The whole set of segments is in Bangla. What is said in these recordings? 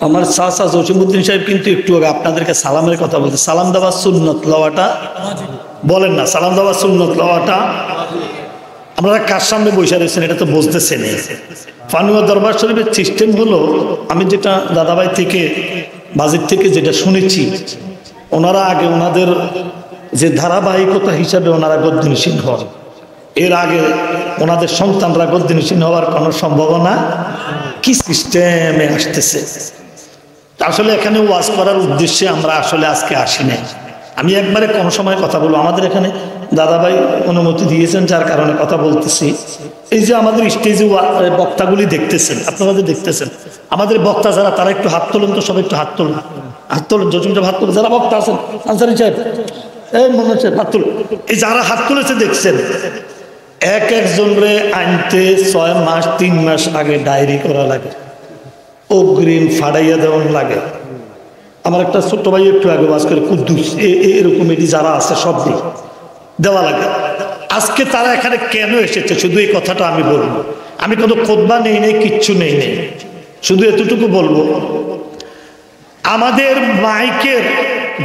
আমার চাচা জসিমউদ্দিন সাহেব কিন্তু একটু আগে আপনাদেরকে সালামের কথা বলতে, সালাম দেওয়ার সুন্নত লওয়াটা বলেন না, সালাম দেওয়ার সুন্নত লওয়াটা আপনারা কার সামনে বসে রয়েছেন এটা তো বুঝতেছেন। ফানুয়া দরবার শরীফের সিস্টেম হলো, আমি যেটা দাদাভাই থেকে বাজির থেকে যেটা শুনেছি, ওনারা আগে ওনাদের যে ধারাবাহিকতা হিসাবে ওনারা গদ্দিনশীল হন, এর আগে ওনাদের সন্তানরা গদ্দিনশীল হওয়ার কোনো সম্ভাবনা কি সিস্টেমে আসতেছে। আসলে এখানে ওয়াজ করার উদ্দেশ্যে আমরা আসলে আজকে আসি নাই। আমি একবারে কোনো সময় কথা বলবো, আমাদের এখানে দাদাভাই অনুমতি দিয়েছেন যার কারণে কথা বলতেছি। এই যে আমাদের স্টেজে বক্তাগুলি দেখতেছেন, আপনারা যে দেখতেছেন আমাদের বক্তা যারা, তারা একটু হাত তোলেন তো, সব একটু হাত তোলেন, হাত তোলেন, জসিম হাত তোলেন, যারা বক্তা আছেন, আনসারি সাহেব, এই মনে হচ্ছে হাত তুল, এই যারা হাত তুলেছে দেখছেন, এক একজন রে আনতে 6 মাস 3 মাস আগে ডায়েরি করা লাগে, অগ্রিম ফাড়াইয়া দেওয়ান লাগে। আমার একটা ছোট্ট ভাই একটু আগে বাস করে কুদ্দুস, এরকম এটি যারা আছে সব দেওয়া লাগে। আজকে তারা এখানে কেন এসেছে শুধু এই কথাটা আমি বলবো। আমি কোনো খুতবা নেই নেই, কিচ্ছু নেই নেই, শুধু এতটুকু বলবো, আমাদের মাইকের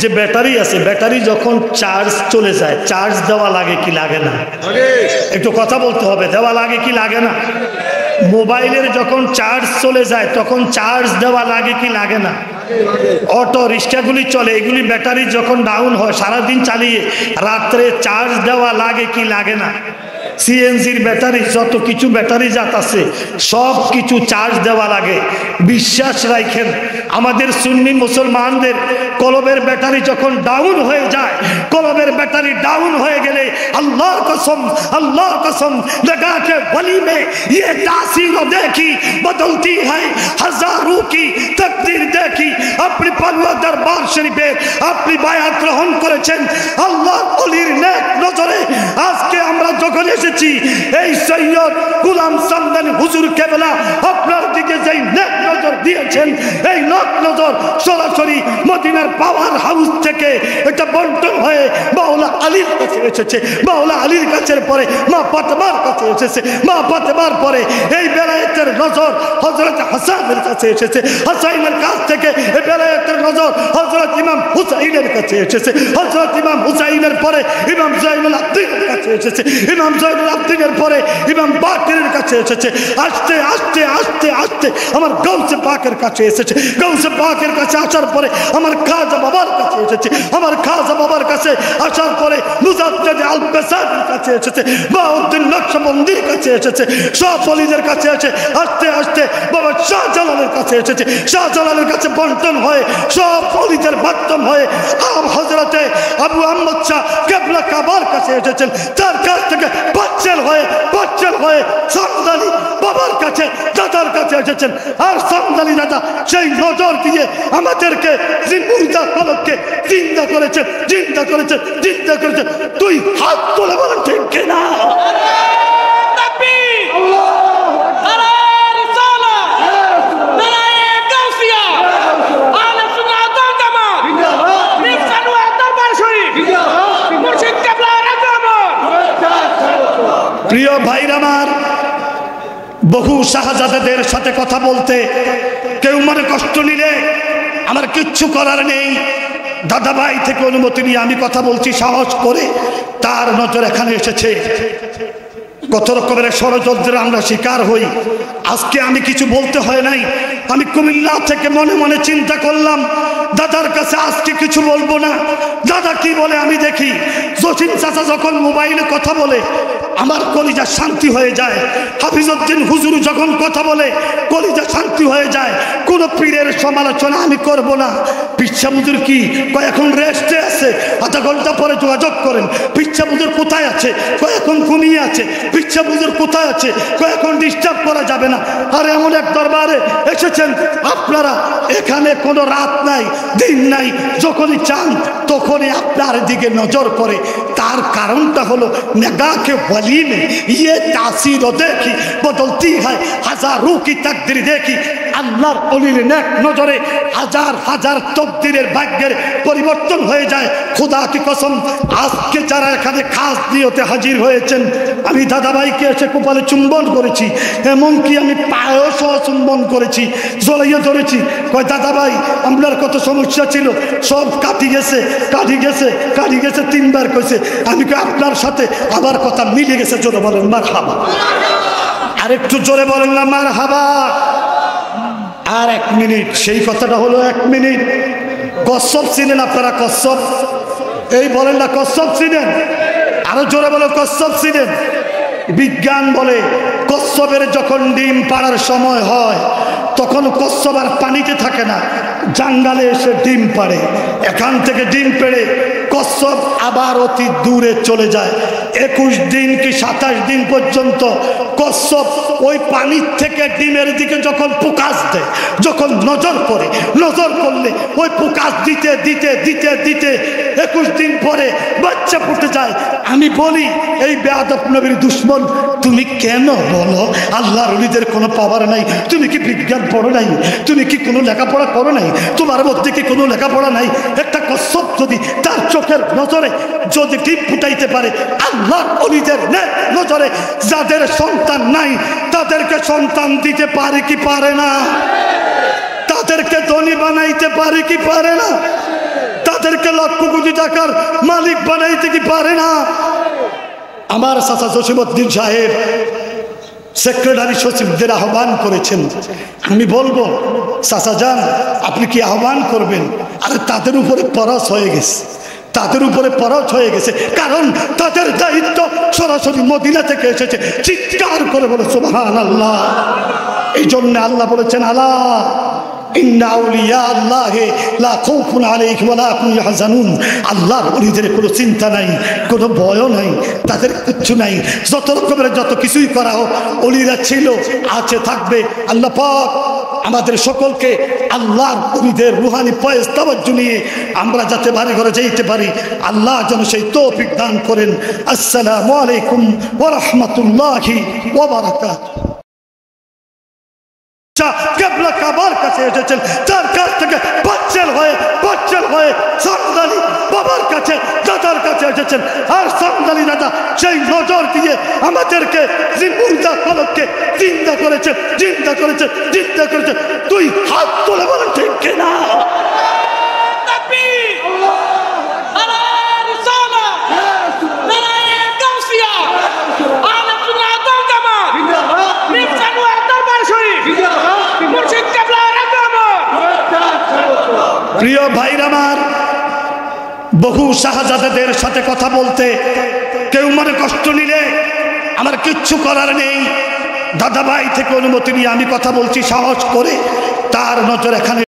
যে ব্যাটারি আছে, ব্যাটারি যখন চার্জ চলে যায়, চার্জ দেওয়া লাগে কি লাগে না? একটু কথা বলতে হবে, দেওয়া লাগে কি লাগে না? মোবাইলের যখন চার্জ চলে যায় তখন চার্জ দেওয়া লাগে কি লাগে না? অটো রিক্সাগুলি চলে, এগুলি ব্যাটারি যখন ডাউন হয়, সারাদিন চালিয়ে রাত্রে চার্জ দেওয়া লাগে কি লাগে না? সিএনজির ব্যাটারি, যত কিছু ব্যাটারি জাত আছে সব কিছু চার্জ দেওয়া লাগে। বিশ্বাস রাখেন, আমাদের সুন্নি মুসলমানদের কলবের ব্যাটারি যখন ডাউন হয়ে যায়, কলবের ব্যাটারি ডাউন হয়ে গেলে আল্লাহর কসম, আল্লাহর কসম, लगा के वली में ये तासीर देखी बदलती है हजारों की तकदीर देखी। अपनी परवा दरबार शरीफे अपनी बायात গ্রহণ করেছেন আল্লাহ ওলির নেক নজরে। আজকে আমরা যখন এসেছি, এই সৈয়দ গোলাম সামদানি হুজুর কেবলা আপনার দিকে যেই নেক নজর দিয়েছেন, এই নেক নজর সরাসরি মদিনার পাওয়ার হাউস থেকে এটা বন্টন হয়ে মাওলা আলীর কাছে এসেছে। মাওলা আলীর কাছে পরে মা ফাতেমার কাছে এসেছে, মা ফাতেমার পরে এই বেলায়েতের নজর হযরত হাসানের কাছে এসেছে, হাসানের কাছ থেকে এই বেলায়েতের নজর হযরত ইমাম হুসাইনের কাছে এসেছে, হযরত ইমাম হুসাইনের পরে ইমাম জয়নুল আবদিনের কাছে এসেছে, ইমাম জয়নুল আবদিনের পরে ইমাম বাকিরের কাছে এসেছে। আস্তে আস্তে আস্তে আস্তে আমার গাউসে পাকের কাছে এসেছে। গাউসে পাকের কাছে আসার পরে আমার খাজা বাবার কাছে এসেছে। আমার খাজা বাবার কাছে আসার পরে মুজাদ্দিদ আল বেসাদের কাছে এসেছে, বাউদ্দিন নকশবন্দির কাছে এসেছে, সব ওলিদের কাছে এসে আস্তে আস্তে বাবা শাহজালালের কাছে এসেছে। শাহজালালের কাছে বন্টন হয়ে সব ওলিদের মাধ্যম হয়ে হযরতে আবু আহমদ শাহ কেবলা কাবার কাছে এসেছেন। তার কাছ থেকে বাচ্চেল হয়ে সামদানি বাবার কাছে, দাদার কাছে এসেছেন। আর সামদানি দাদা সেই নজর দিয়ে আমাদেরকে মুর্দা কলবকে জিন্দা করেছেন, জিন্দা করেছেন, জিন্দা করেছেন। তুই হাত তুলে বলেন ঠিক কিনা? প্রিয় ভাইরা আমার, বহু শাহজাদাদের সাথে কথা বলতে কেউ মনে কষ্ট নিলে আমার কিচ্ছু করার নেই। দাদা ভাই থেকে অনুমতি নিয়ে আমি কথা বলছি সাহস করে। তার নজর এখানে এসেছে। কত রকমের ষড়যন্ত্রের আমরা শিকার হই। আজকে আমি কিছু বলতে হয় নাই, আমি কুমিল্লা থেকে মনে মনে চিন্তা করলাম দাদার কাছে আজকে কিছু বলবো না। দাদা কি বলে আমি দেখি। জসিম চাচা যখন মোবাইলে কথা বলে আমার কলিজা শান্তি হয়ে যায়। হাফিজউদ্দিন হুজুর যখন কথা বলে কলিজা শান্তি হয়ে যায়। কোন পীরের সমালোচনা আমি করব না। পিচ্ছা হুজুর কি কয় এখন রেস্টে আছে, আধা ঘন্টা পরে যোগাযোগ করেন। পিচ্ছা হুজুর কোথায় আছে? কয় এখন ঘুমিয়ে আছে। পিচ্ছা হুজুর কোথায় আছে? কয় এখন ডিস্টার্ব করা যাবে না। আর এমন এক দরবারে এসেছেন আপনারা, এখানে কোনো রাত নাই দিন নাই, যখনই চান তখনই আপনার দিকে নজর করে। তার কারণটা হলো নেগাকে वली में ये तासीर देखी बदलती है हजारों की तकदीर देखी। আল্লাহর ওলির নেক নজরে হাজার হাজার তকদিরের ভাগ্যের পরিবর্তন হয়ে যায়। খোদা কি কসম, আজকে যারা এখানে খাস নিয়তে হাজির হয়েছেন, আমি দাদাভাইকে এসে কপালে চুম্বন করেছি, এমনকি আমি পায়েও সহ চুম্বন করেছি, জড়াইয়ে ধরেছি। কয় দাদাভাই আপনার কত সমস্যা ছিল, সব কাটি গেছে কাটি গেছে কাটি গেছে, 3 বার কইছে। আমি কই আপনার সাথে আবার কথা মিলে গেছে, জোরে বলেন মারহাবা। আর একটু জোরে বলেন না মারহাবা। আর 1 মিনিট, সেই কথাটা হলো 1 মিনিট। কচ্ছপ চিনেন আপনারা? কচ্ছপ, এই বলেন না কচ্ছপ চিনেন? আরো জোরে বলো কচ্ছপ চিনেন? বিজ্ঞান বলে কচ্ছপের যখন ডিম পাড়ার সময় হয় তখন কচ্ছপ আর পানিতে থাকে না, জঙ্গলে এসে ডিম পাড়ে। এখান থেকে ডিম পেড়ে কচ্ছপ আবার অতি দূরে চলে যায়। 21 দিন কি 27 দিন পর্যন্ত কচ্ছপ ওই পানির থেকে ডিমের দিকে যখন প্রকাশ দেয়, যখন নজর পড়ে, নজর পড়লে ওই প্রকাশ দিতে দিতে দিতে দিতে 21 দিন পরে বাচ্চা ফুটে যায়। আমি বলি এই বেয়াদব নবীর দুশ্মন, তুমি কেন বলো আল্লাহর ওলিদের কোনো পাওয়ার নাই? তুমি কি বিজ্ঞান পড়ো নাই? তুমি কি কোনো লেখাপড়া করো নাই? তোমার মধ্যে কি কোনো লেখাপড়া নাই? একটা কচ্ছপ যদি তার চোখের নজরে যদি ডিম ফুটাইতে পারে, আল্লাহর ওলিদের নজরে যাদের সন্তান নাই তাদেরকে সন্তান দিতে পারে কি পারে না? তাদেরকে ধনী বানাইতে পারে কি পারে না? তাদেরকে লক্ষ কোটি টাকার মালিক বানাইতে কি পারে না? আমার চাচা জসিমউদ্দিন সাহেব সেক্রেটারি সচিবদের আহ্বান করেছেন। আমি বলবো চাচা যান, আপনি কি আহ্বান করবেন? আরে তাদের উপরে পরশ হয়ে গেছে, তাদের উপরে পরশ হয়ে গেছে, কারণ তাদের দায়িত্ব সরাসরি মদিনা থেকে এসেছে। চিৎকার করে বলে সুবহানাল্লাহ। এই জন্য আল্লাহ বলেছেন, আলা ইন্না আউলিয়া আল্লাহি লা খাউফুন আলাইহিম ওয়া লা হুম ইয়াহজানুন। আল্লাহর ওলিদের কোনো চিন্তা নাই, কোনো ভয় নাই, তাদের কিচ্ছু নাই। যত রকমের যত কিছুই করা হোক, ওলিরা ছিল, আছে, থাকবে। আল্লাহ পাক আমাদের সকলকে আল্লাহর ওলিদের রুহানি ফয়েজ তাওয়াজ্জু নিয়ে আমরা যাতে বাড়ি ঘরে যেতে পারি, আল্লাহ যেন সেই তৌফিক দান করেন। আসসালামু আলাইকুম ওয়া রাহমাতুল্লাহি ওয়া বারাকাতুহু। কেবলা কাবার কাছে এসেছেন, তার কাছ থেকে বাচ্চাল হয়ে সামদানি বাবার কাছে, দাদার কাছে এসেছেন। আর সামদানি দাদা সেই নজর দিয়ে আমাদেরকে মুর্দা ফলককে জিন্দা করেছে, জিন্দা করেছে, জিন্দা করেছে। তুই হাত তুলে বলেন ঠিক কিনা? প্রিয় ভাইরা আমার, বহু শাহজাদাদের সাথে কথা বলতে কেউ মনে কষ্ট নিলে আমার কিচ্ছু করার নেই। দাদা ভাই থেকে অনুমতি নিয়ে আমি কথা বলছি সাহস করে। তার নজর এখানে